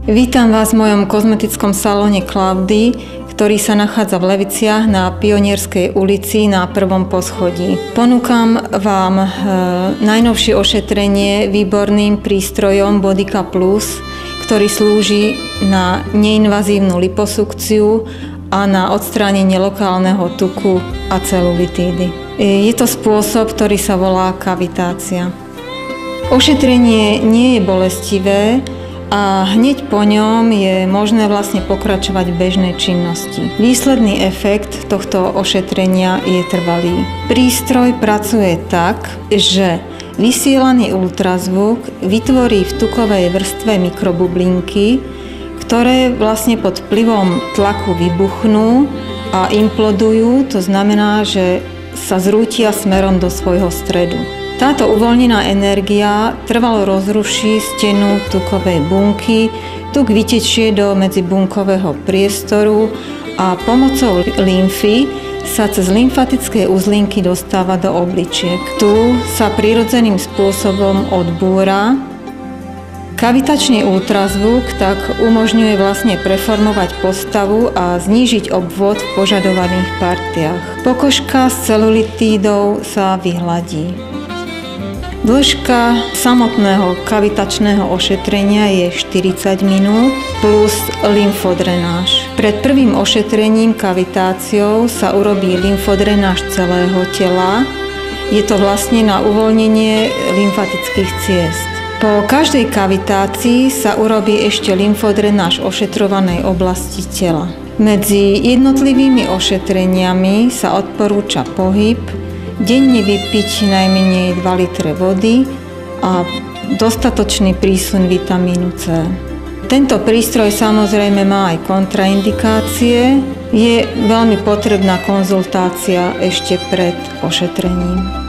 Vítam vás v mojom kozmetickom salóne Klaudy, ktorý sa nachádza v Leviciach na Pionierskej ulici na 1. poschodí. Ponúkam vám najnovšie ošetrenie výborným prístrojom Bodyka Plus, ktorý slúži na neinvazívnu liposukciu a na odstránenie lokálneho tuku a celulitídy. Je to spôsob, ktorý sa volá kavitácia. Ošetrenie nie je bolestivé a hneď po ňom je možné vlastne pokračovať v bežnej činnosti. Výsledný efekt tohto ošetrenia je trvalý. Prístroj pracuje tak, že vysielaný ultrazvuk vytvorí v tukovej vrstve mikrobublinky, ktoré vlastne pod vplyvom tlaku vybuchnú a implodujú, to znamená, že sa zrútia smerom do svojho stredu. Táto uvoľnená energia trvalo rozruší stenu tukovej bunky, tuk vytečie do medzibunkového priestoru a pomocou lymfy sa cez lymfatické uzlinky dostáva do obličiek. Tu sa prirodzeným spôsobom odbúra. Kavitačný ultrazvuk tak umožňuje vlastne preformovať postavu a znížiť obvod v požadovaných partiách. Pokožka s celulitídou sa vyhladí. Dĺžka samotného kavitačného ošetrenia je 40 minút plus lymfodrenáž. Pred prvým ošetrením kavitáciou sa urobí lymfodrenáž celého tela. Je to vlastne na uvoľnenie lymfatických ciest. Po každej kavitácii sa urobí ešte lymfodrenáž ošetrovanej oblasti tela. Medzi jednotlivými ošetreniami sa odporúča pohyb, denne vypiť najmenej 2 litre vody a dostatočný prísun vitamínu C. Tento prístroj samozrejme má aj kontraindikácie. Je veľmi potrebná konzultácia ešte pred ošetrením.